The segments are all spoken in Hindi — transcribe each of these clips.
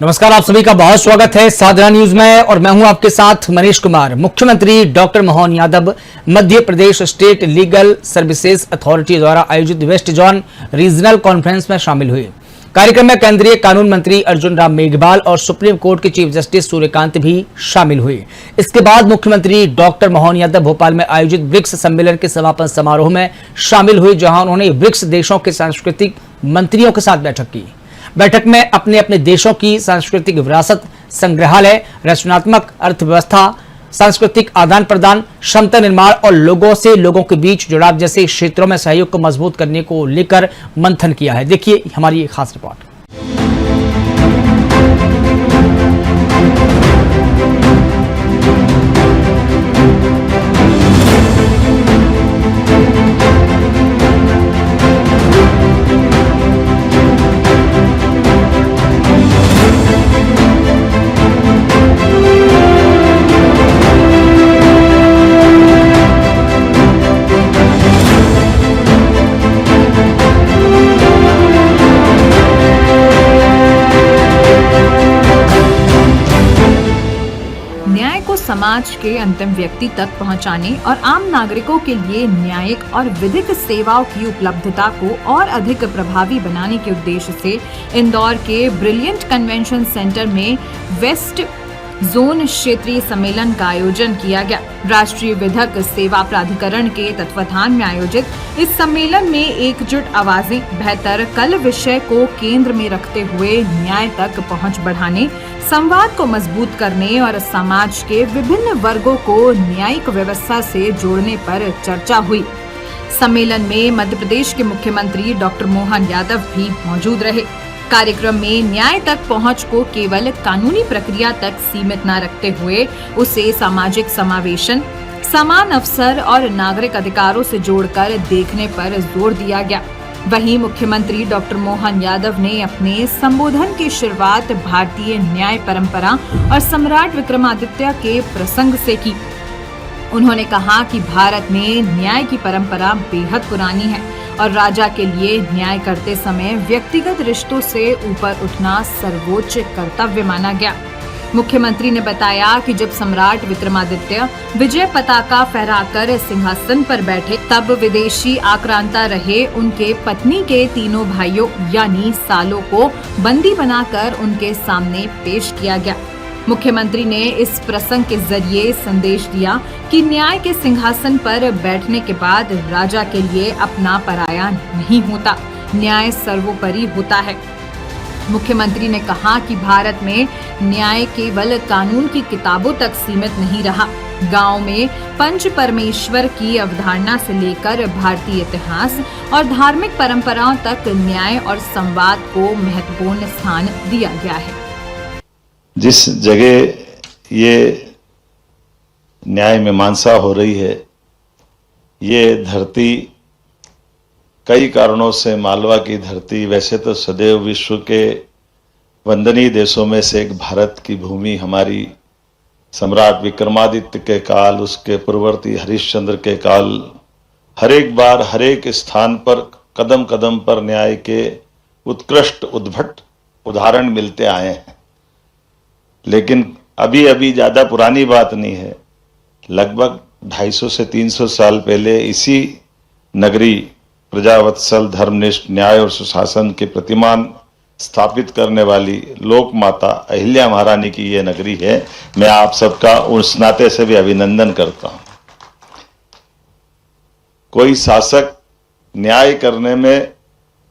नमस्कार, आप सभी का बहुत स्वागत है साधना न्यूज में और मैं हूं आपके साथ मनीष कुमार। मुख्यमंत्री doctor Mohan Yadav Madhya Pradesh state legal services authority द्वारा आयोजित वेस्ट जोन रीजनल कॉन्फ्रेंस में शामिल हुए। कार्यक्रम में केंद्रीय कानून मंत्री अर्जुन राम मेघवाल और सुप्रीम कोर्ट के चीफ जस्टिस सूर्यकांत भी शामिल हुए। इसके बाद मुख्यमंत्री डॉक्टर मोहन यादव भोपाल में आयोजित ब्रिक्स सम्मेलन के समापन समारोह में शामिल हुए, जहां उन्होंने ब्रिक्स देशों के सांस्कृतिक मंत्रियों के साथ बैठक की। बैठक में अपने अपने देशों की सांस्कृतिक विरासत, संग्रहालय, रचनात्मक अर्थव्यवस्था, सांस्कृतिक आदान प्रदान, क्षमता निर्माण और लोगों से लोगों के बीच जुड़ाव जैसे क्षेत्रों में सहयोग को मजबूत करने को लेकर मंथन किया है। देखिए हमारी एक खास रिपोर्ट। समाज के अंतिम व्यक्ति तक पहुंचाने और आम नागरिकों के लिए न्यायिक और विधिक सेवाओं की उपलब्धता को और अधिक प्रभावी बनाने के उद्देश्य से इंदौर के ब्रिलियंट कन्वेंशन सेंटर में वेस्ट जोन क्षेत्रीय सम्मेलन का आयोजन किया गया। राष्ट्रीय विधिक सेवा प्राधिकरण के तत्वाधान में आयोजित इस सम्मेलन में एकजुट आवाजें बेहतर कल विषय को केंद्र में रखते हुए न्याय तक पहुंच बढ़ाने, संवाद को मजबूत करने और समाज के विभिन्न वर्गों को न्यायिक व्यवस्था से जोड़ने पर चर्चा हुई। सम्मेलन में मध्य प्रदेश के मुख्यमंत्री डॉक्टर मोहन यादव भी मौजूद रहे। कार्यक्रम में न्याय तक पहुंच को केवल कानूनी प्रक्रिया तक सीमित न रखते हुए उसे सामाजिक समावेशन, समान अवसर और नागरिक अधिकारों से जोड़कर देखने पर जोर दिया गया। वहीं मुख्यमंत्री डॉक्टर मोहन यादव ने अपने संबोधन की शुरुआत भारतीय न्याय परंपरा और सम्राट विक्रमादित्य के प्रसंग से की। उन्होंने कहा कि भारत में न्याय की परंपरा बेहद पुरानी है और राजा के लिए न्याय करते समय व्यक्तिगत रिश्तों से ऊपर उठना सर्वोच्च कर्तव्य माना गया। मुख्यमंत्री ने बताया कि जब सम्राट विक्रमादित्य विजय पताका फहराकर सिंहासन पर बैठे, तब विदेशी आक्रांता रहे उनके पत्नी के तीनों भाइयों यानी सालों को बंदी बनाकर उनके सामने पेश किया गया। मुख्यमंत्री ने इस प्रसंग के जरिए संदेश दिया कि न्याय के सिंहासन पर बैठने के बाद राजा के लिए अपना पराया नहीं होता, न्याय सर्वोपरि होता है। मुख्यमंत्री ने कहा कि भारत में न्याय केवल कानून की किताबों तक सीमित नहीं रहा। गांव में पंच परमेश्वर की अवधारणा से लेकर भारतीय इतिहास और धार्मिक परंपराओं तक न्याय और संवाद को महत्वपूर्ण स्थान दिया गया है। जिस जगह ये न्याय मीमांसा हो रही है, ये धरती कई कारणों से मालवा की धरती वैसे तो सदैव विश्व के वंदनीय देशों में से एक भारत की भूमि हमारी सम्राट विक्रमादित्य के काल, उसके पूर्ववर्ती हरिश्चंद्र के काल, हर एक बार हर एक स्थान पर कदम कदम पर न्याय के उत्कृष्ट उद्भट उदाहरण मिलते आए हैं। लेकिन अभी अभी ज़्यादा पुरानी बात नहीं है, लगभग 250 से 300 साल पहले इसी नगरी प्रजावत्सल, धर्मनिष्ठ, न्याय और सुशासन के प्रतिमान स्थापित करने वाली लोक माता अहिल्या महारानी की ये नगरी है। मैं आप सबका उस नाते से भी अभिनंदन करता हूं। कोई शासक न्याय करने में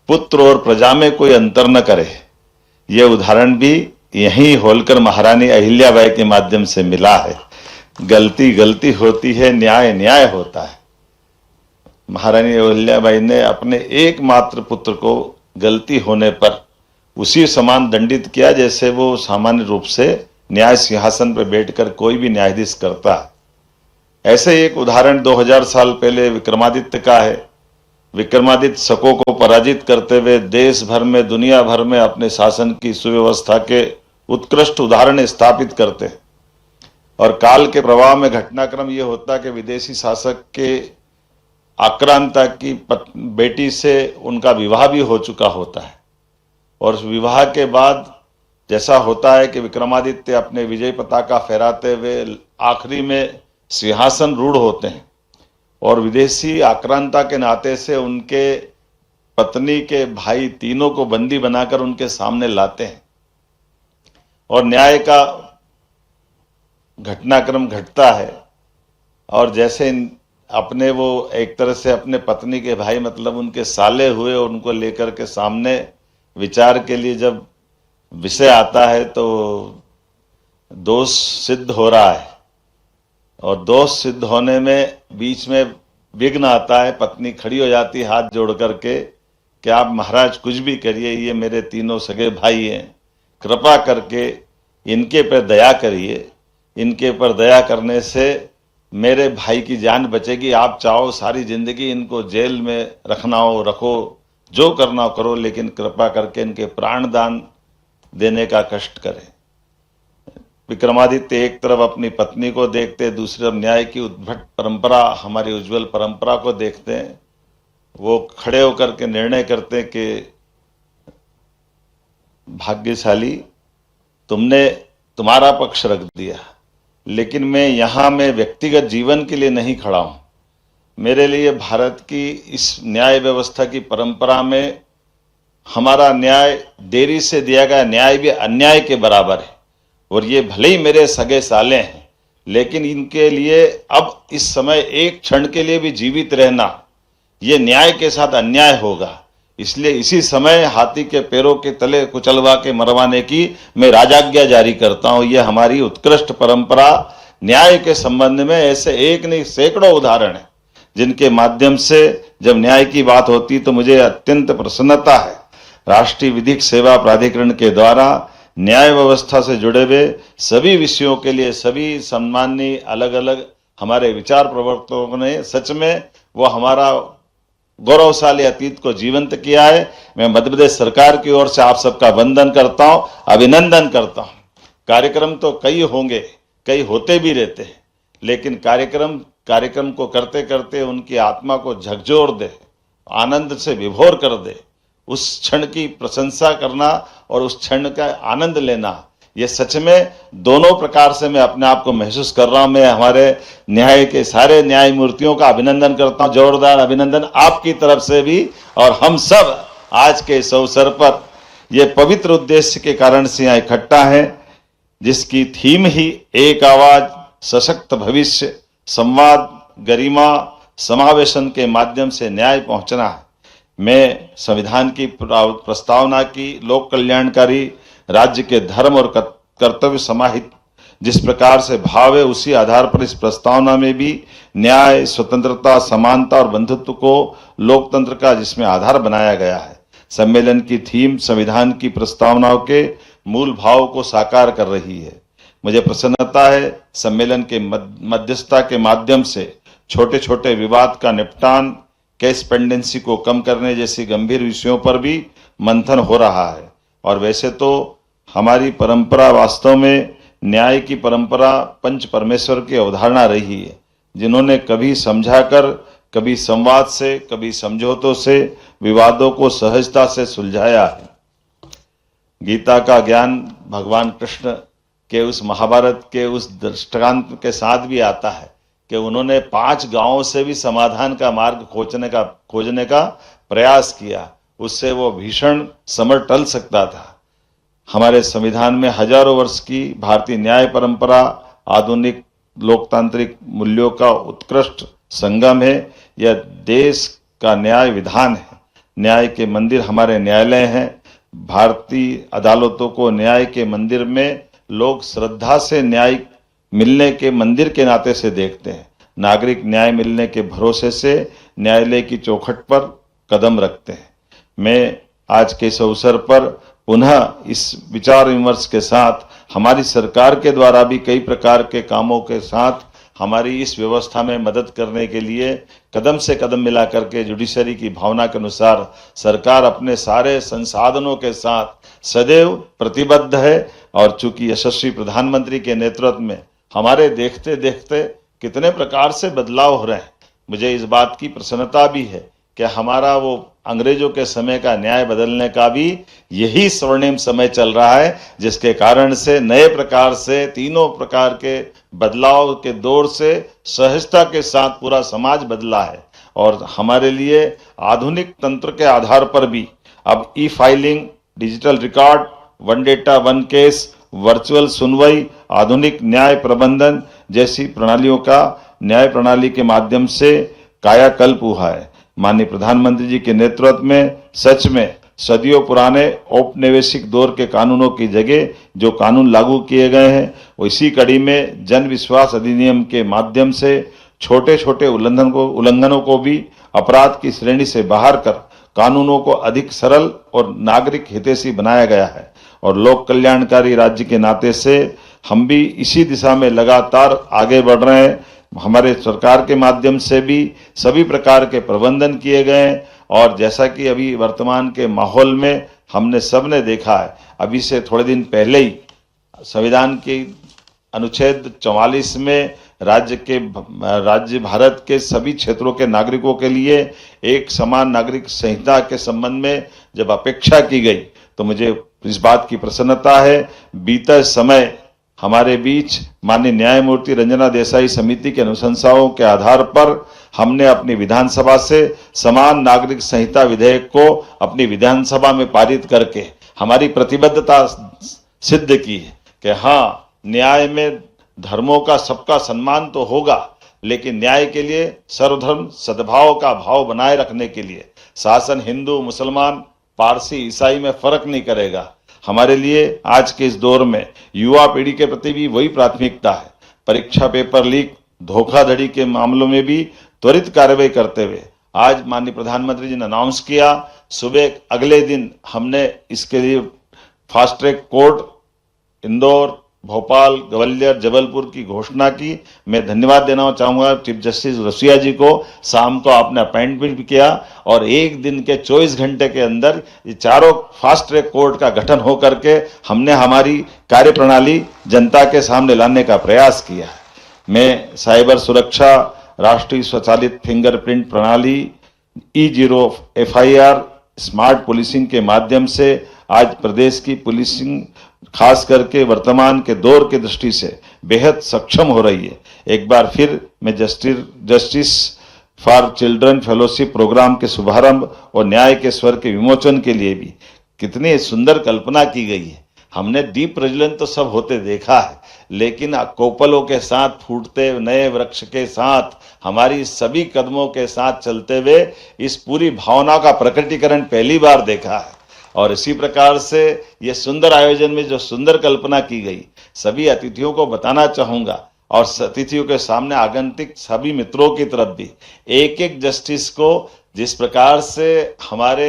पुत्र और प्रजा में कोई अंतर न करे, ये उदाहरण भी यही होलकर महारानी अहिल्याबाई के माध्यम से मिला है। गलती गलती होती है, न्याय न्याय होता है। महारानी अहिल्याबाई ने अपने एकमात्र पुत्र को गलती होने पर उसी समान दंडित किया जैसे वो सामान्य रूप से न्याय सिंहासन पर बैठकर कोई भी न्यायाधीश करता है। ऐसे एक उदाहरण 2000 साल पहले विक्रमादित्य का है। विक्रमादित्य शकों को पराजित करते हुए देश भर में, दुनिया भर में अपने शासन की सुव्यवस्था के उत्कृष्ट उदाहरण स्थापित करते हैं। और काल के प्रवाह में घटनाक्रम ये होता कि विदेशी शासक के आक्रांता की बेटी से उनका विवाह भी हो चुका होता है और विवाह के बाद जैसा होता है कि विक्रमादित्य अपने विजय पताका फहराते हुए आखिरी में सिंहासन रूढ़ होते हैं और विदेशी आक्रांता के नाते से उनके पत्नी के भाई तीनों को बंदी बनाकर उनके सामने लाते हैं और न्याय का घटनाक्रम घटता है। और जैसे अपने वो एक तरह से अपने पत्नी के भाई मतलब उनके साले हुए और उनको लेकर के सामने विचार के लिए जब विषय आता है तो दोष सिद्ध हो रहा है और दोष सिद्ध होने में बीच में विघ्न आता है। पत्नी खड़ी हो जाती है हाथ जोड़ करके कि आप महाराज कुछ भी करिए, ये मेरे तीनों सगे भाई हैं, कृपा करके इनके पर दया करिए, इनके पर दया करने से मेरे भाई की जान बचेगी। आप चाहो सारी जिंदगी इनको जेल में रखना हो रखो, जो करना हो करो, लेकिन कृपा करके इनके प्राण दान देने का कष्ट करें। विक्रमादित्य एक तरफ अपनी पत्नी को देखते, दूसरी तरफ न्याय की उद्भट परंपरा, हमारी उज्जवल परंपरा को देखते हैं। वो खड़े होकर के निर्णय करते कि भाग्यशाली तुमने तुम्हारा पक्ष रख दिया, लेकिन मैं व्यक्तिगत जीवन के लिए नहीं खड़ा हूं। मेरे लिए भारत की इस न्याय व्यवस्था की परंपरा में हमारा न्याय देरी से दिया गया न्याय भी अन्याय के बराबर है और ये भले ही मेरे सगे साले हैं, लेकिन इनके लिए अब इस समय एक क्षण के लिए भी जीवित रहना ये न्याय के साथ अन्याय होगा। इसलिए इसी समय हाथी के पैरों के तले कुचलवा के मरवाने की मैं राजाज्ञा जारी करता हूं। यह हमारी उत्कृष्ट परंपरा न्याय के संबंध में ऐसे एक नहीं सैकड़ों उदाहरण हैं जिनके माध्यम से जब न्याय की बात होती तो मुझे अत्यंत प्रसन्नता है। राष्ट्रीय विधिक सेवा प्राधिकरण के द्वारा न्याय व्यवस्था से जुड़े हुए सभी विषयों के लिए सभी सम्माननीय अलग अलग हमारे विचार प्रवर्तकों ने सच में वो हमारा गौरवशाली अतीत को जीवंत किया है। मैं मध्य प्रदेश सरकार की ओर से आप सबका वंदन करता हूं, अभिनंदन करता हूं। कार्यक्रम तो कई होंगे, कई होते भी रहते हैं, लेकिन कार्यक्रम को करते करते उनकी आत्मा को झकझोर दे, आनंद से विभोर कर दे, उस क्षण की प्रशंसा करना और उस क्षण का आनंद लेना, ये सच में दोनों प्रकार से मैं अपने आप को महसूस कर रहा हूं। मैं हमारे न्याय के सारे न्यायमूर्तियों का अभिनंदन करता हूं, जोरदार अभिनंदन आपकी तरफ से भी। और हम सब आज के इस अवसर पर ये पवित्र उद्देश्य के कारण से यहाँ इकट्ठा है, जिसकी थीम ही एक आवाज सशक्त भविष्य, संवाद, गरिमा, समावेशन के माध्यम से न्याय पहुंचना है। मैं संविधान की प्रस्तावना की लोक कल्याणकारी राज्य के धर्म और कर्तव्य समाहित जिस प्रकार से भाव है, उसी आधार पर इस प्रस्तावना में भी न्याय, स्वतंत्रता, समानता और बंधुत्व को लोकतंत्र का जिसमें आधार बनाया गया है। सम्मेलन की थीम संविधान की प्रस्तावनाओं के मूल भाव को साकार कर रही है। मुझे प्रसन्नता है सम्मेलन के मध्यस्थता के माध्यम से छोटे छोटे विवाद का निपटान, केस पेंडेंसी को कम करने जैसी गंभीर विषयों पर भी मंथन हो रहा है। और वैसे तो हमारी परंपरा वास्तव में न्याय की परंपरा पंच परमेश्वर की अवधारणा रही है, जिन्होंने कभी समझाकर, कभी संवाद से, कभी समझौतों से विवादों को सहजता से सुलझाया है। गीता का ज्ञान भगवान कृष्ण के उस महाभारत के उस दृष्टांत के साथ भी आता है कि उन्होंने 5 गांवों से भी समाधान का मार्ग खोजने का प्रयास किया, उससे वो भीषण समर टल सकता था। हमारे संविधान में हजारों वर्ष की भारतीय न्याय परंपरा आधुनिक लोकतांत्रिक मूल्यों का उत्कृष्ट संगम है। यह देश का न्याय विधान है। न्याय के मंदिर हमारे न्यायालय हैं। भारतीय अदालतों को न्याय के मंदिर में लोग श्रद्धा से न्याय मिलने के मंदिर के नाते से देखते हैं। नागरिक न्याय मिलने के भरोसे से न्यायालय की चौखट पर कदम रखते हैं। मैं आज के इस अवसर पर पुनः इस विचार विमर्श के साथ हमारी सरकार के द्वारा भी कई प्रकार के कामों के साथ हमारी इस व्यवस्था में मदद करने के लिए कदम से कदम मिला करके जुडिशरी की भावना के अनुसार सरकार अपने सारे संसाधनों के साथ सदैव प्रतिबद्ध है। और चूंकि यशस्वी प्रधानमंत्री के नेतृत्व में हमारे देखते देखते कितने प्रकार से बदलाव हो रहे हैं, मुझे इस बात की प्रसन्नता भी है कि हमारा वो अंग्रेजों के समय का न्याय बदलने का भी यही स्वर्णिम समय चल रहा है, जिसके कारण से नए प्रकार से तीनों प्रकार के बदलाव के दौर से सहजता के साथ पूरा समाज बदला है। और हमारे लिए आधुनिक तंत्र के आधार पर भी अब ई filing, digital record, one data one case, virtual सुनवाई, आधुनिक न्याय प्रबंधन जैसी प्रणालियों का न्याय प्रणाली के माध्यम से कायाकल्प हुआ है। माननीय प्रधानमंत्री जी के नेतृत्व में सच में सदियों पुराने औपनिवेशिक दौर के कानूनों की जगह जो कानून लागू किए गए हैं, वो इसी कड़ी में जन विश्वास अधिनियम के माध्यम से छोटे छोटे उल्लंघनों को भी अपराध की श्रेणी से बाहर कर कानूनों को अधिक सरल और नागरिक हितैषी बनाया गया है। और लोक कल्याणकारी राज्य के नाते से हम भी इसी दिशा में लगातार आगे बढ़ रहे हैं। हमारे सरकार के माध्यम से भी सभी प्रकार के प्रबंधन किए गए हैं। और जैसा कि अभी वर्तमान के माहौल में हमने सबने देखा है, अभी से थोड़े दिन पहले ही संविधान की अनुच्छेद 44 में राज्य भारत के सभी क्षेत्रों के नागरिकों के लिए एक समान नागरिक संहिता के संबंध में जब अपेक्षा की गई, तो मुझे इस बात की प्रसन्नता है बीते समय हमारे बीच माननीय न्यायमूर्ति रंजना देसाई समिति के अनुशंसाओं के आधार पर हमने अपनी विधानसभा से समान नागरिक संहिता विधेयक को अपनी विधानसभा में पारित करके हमारी प्रतिबद्धता सिद्ध की है कि हाँ, न्याय में धर्मों का सबका सम्मान तो होगा, लेकिन न्याय के लिए सर्वधर्म सद्भाव का भाव बनाए रखने के लिए शासन हिंदू, मुसलमान, पारसी, ईसाई में फर्क नहीं करेगा। हमारे लिए आज के इस दौर में युवा पीढ़ी के प्रति भी वही प्राथमिकता है। परीक्षा पेपर लीक, धोखाधड़ी के मामलों में भी त्वरित कार्रवाई करते हुए आज माननीय प्रधानमंत्री जी ने अनाउंस किया, सुबह अगले दिन हमने इसके लिए fast track court Indore, Bhopal, Gwalior, Jabalpur की घोषणा की। मैं धन्यवाद देना चाहूंगा चीफ जस्टिस रसिया जी को। शाम को आपने अपॉइंटमेंट भी किया और एक दिन के 24 घंटे के अंदर ये चारों फास्ट ट्रैक कोर्ट का गठन हो करके हमने हमारी कार्य प्रणाली जनता के सामने लाने का प्रयास किया है। मैं साइबर सुरक्षा, राष्ट्रीय स्वचालित फिंगरप्रिंट प्रणाली, E0 FIR, स्मार्ट पुलिसिंग के माध्यम से आज प्रदेश की पुलिसिंग खास करके वर्तमान के दौर की दृष्टि से बेहद सक्षम हो रही है। एक बार फिर मैं justice for children fellowship program के शुभारंभ और न्याय के स्वर के विमोचन के लिए भी कितनी सुंदर कल्पना की गई है। हमने दीप प्रज्वलन तो सब होते देखा है, लेकिन कोपलों के साथ फूटते नए वृक्ष के साथ हमारी सभी कदमों के साथ चलते हुए इस पूरी भावना का प्रकटीकरण पहली बार देखा है। और इसी प्रकार से ये सुंदर आयोजन में जो सुंदर कल्पना की गई, सभी अतिथियों को बताना चाहूंगा और अतिथियों के सामने आगंतुक सभी मित्रों की तरफ भी एक एक जस्टिस को जिस प्रकार से हमारे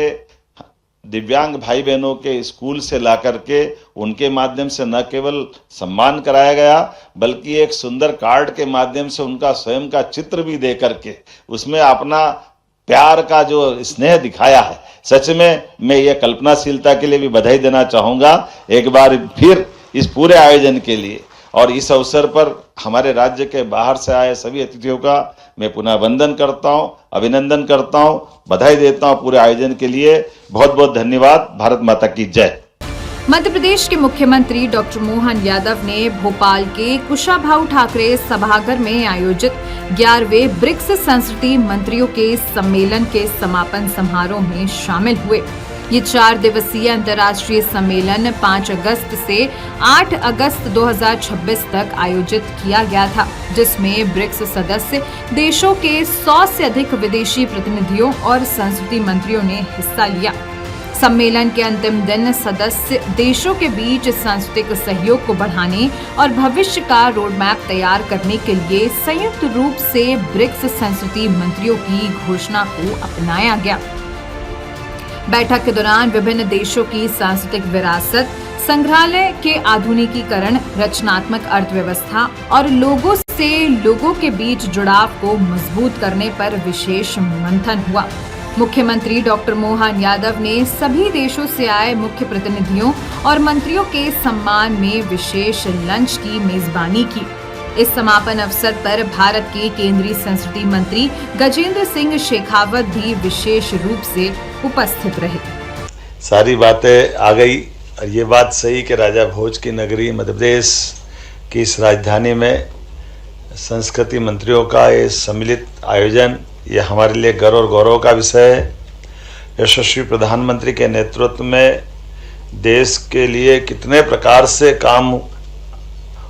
दिव्यांग भाई बहनों के स्कूल से ला करके उनके माध्यम से न केवल सम्मान कराया गया, बल्कि एक सुंदर कार्ड के माध्यम से उनका स्वयं का चित्र भी दे करके उसमें अपना प्यार का जो स्नेह दिखाया है। सच में मैं ये कल्पनाशीलता के लिए भी बधाई देना चाहूंगा एक बार फिर इस पूरे आयोजन के लिए। और इस अवसर पर हमारे राज्य के बाहर से आए सभी अतिथियों का मैं पुनः वंदन करता हूं, अभिनंदन करता हूं, बधाई देता हूं पूरे आयोजन के लिए। बहुत बहुत धन्यवाद। भारत माता की जय। मध्य प्रदेश के मुख्यमंत्री डॉक्टर मोहन यादव ने भोपाल के कुशाभाऊ ठाकरे सभागार में आयोजित 11वें ब्रिक्स संस्कृति मंत्रियों के सम्मेलन के समापन समारोह में शामिल हुए। ये 4 दिवसीय अंतर्राष्ट्रीय सम्मेलन 5 अगस्त से 8 अगस्त 2026 तक आयोजित किया गया था, जिसमें ब्रिक्स सदस्य देशों के 100 से अधिक विदेशी प्रतिनिधियों और संस्कृति मंत्रियों ने हिस्सा लिया। सम्मेलन के अंतिम दिन सदस्य देशों के बीच सांस्कृतिक सहयोग को बढ़ाने और भविष्य का रोडमैप तैयार करने के लिए संयुक्त रूप से ब्रिक्स संस्कृति मंत्रियों की घोषणा को अपनाया गया। बैठक के दौरान विभिन्न देशों की सांस्कृतिक विरासत, संग्रहालय के आधुनिकीकरण, रचनात्मक अर्थव्यवस्था और लोगों से लोगों के बीच जुड़ाव को मजबूत करने पर विशेष मंथन हुआ। मुख्यमंत्री डॉक्टर मोहन यादव ने सभी देशों से आए मुख्य प्रतिनिधियों और मंत्रियों के सम्मान में विशेष लंच की मेजबानी की। इस समापन अवसर पर भारत के केंद्रीय संस्कृति मंत्री गजेंद्र सिंह शेखावत भी विशेष रूप से उपस्थित रहे। सारी बातें आ गई और ये बात सही कि राजा भोज की नगरी मध्य प्रदेश की इस राजधानी में संस्कृति मंत्रियों का ये सम्मिलित आयोजन ये हमारे लिए गर्व और गौरव का विषय है। यशस्वी प्रधानमंत्री के नेतृत्व में देश के लिए कितने प्रकार से काम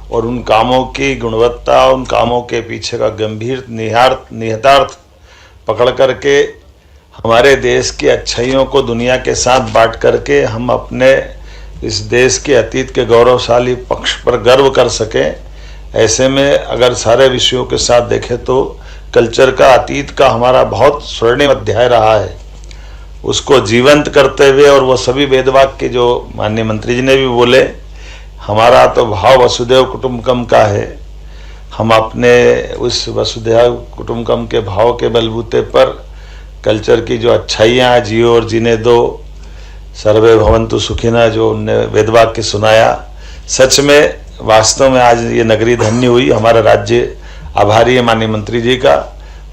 और उन कामों की गुणवत्ता, उन कामों के पीछे का गंभीर निहितार्थ पकड़ करके हमारे देश की अच्छाइयों को दुनिया के साथ बांट करके हम अपने इस देश के अतीत के गौरवशाली पक्ष पर गर्व कर सकें। ऐसे में अगर सारे विषयों के साथ देखें तो कल्चर का, अतीत का हमारा बहुत स्वर्णिम अध्याय रहा है, उसको जीवंत करते हुए और वो सभी वेद वाक्य जो माननीय मंत्री जी ने भी बोले, हमारा तो भाव वसुधैव कुटुंबकम का है। हम अपने उस वसुधैव कुटुंबकम के भाव के बलबूते पर कल्चर की जो अच्छाइयाँ जियो और जीने दो, सर्वे भवन्तु सुखिनः जो उनने वेद वाक्य सुनाया, सच में वास्तव में आज ये नगरी धन्य हुई। हमारा राज्य आभारी है माननीय मंत्री जी का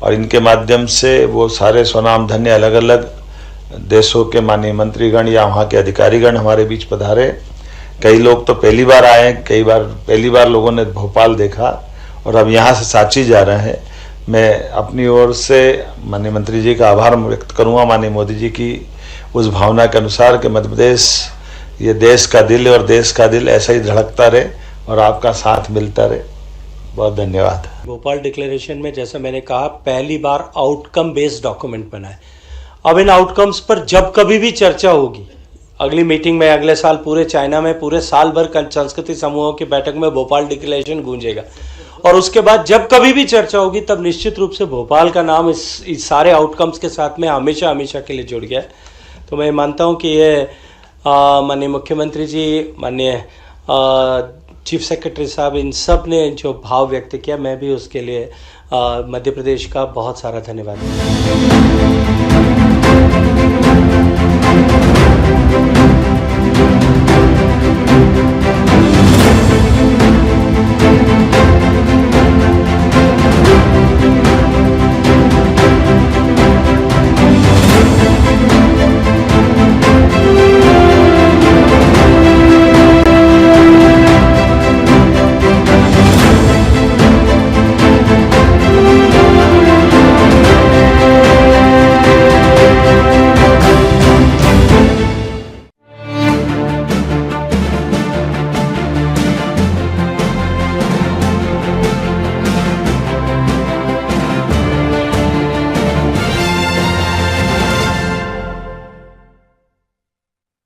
और इनके माध्यम से वो सारे स्वनाम धन्य अलग अलग देशों के माननीय मंत्रीगण या वहाँ के अधिकारीगण हमारे बीच पधारे। कई लोग तो पहली बार आए, पहली बार लोगों ने भोपाल देखा और अब यहाँ से सांची जा रहे हैं। मैं अपनी ओर से माननीय मंत्री जी का आभार व्यक्त करूँगा, माननीय मोदी जी की उस भावना के अनुसार कि मध्य प्रदेश ये देश का दिल है और देश का दिल ऐसा ही धड़कता रहे और आपका साथ मिलता रहे। बहुत धन्यवाद। भोपाल डिक्लेरेशन में जैसा मैंने कहा पहली बार आउटकम बेस्ड डॉक्यूमेंट बना है। अब इन आउटकम्स पर जब कभी भी चर्चा होगी, अगली मीटिंग में अगले साल पूरे चाइना में पूरे साल भर संस्कृति समूहों की बैठक में भोपाल डिक्लेरेशन गूंजेगा और उसके बाद जब कभी भी चर्चा होगी तब निश्चित रूप से भोपाल का नाम इस सारे आउटकम्स के साथ में हमेशा हमेशा के लिए जुड़ गया है। तो मैं मानता हूँ कि ये माननीय मुख्यमंत्री जी, माननीय चीफ सेक्रेटरी साहब, इन सब ने जो भाव व्यक्त किया, मैं भी उसके लिए मध्य प्रदेश का बहुत सारा धन्यवाद।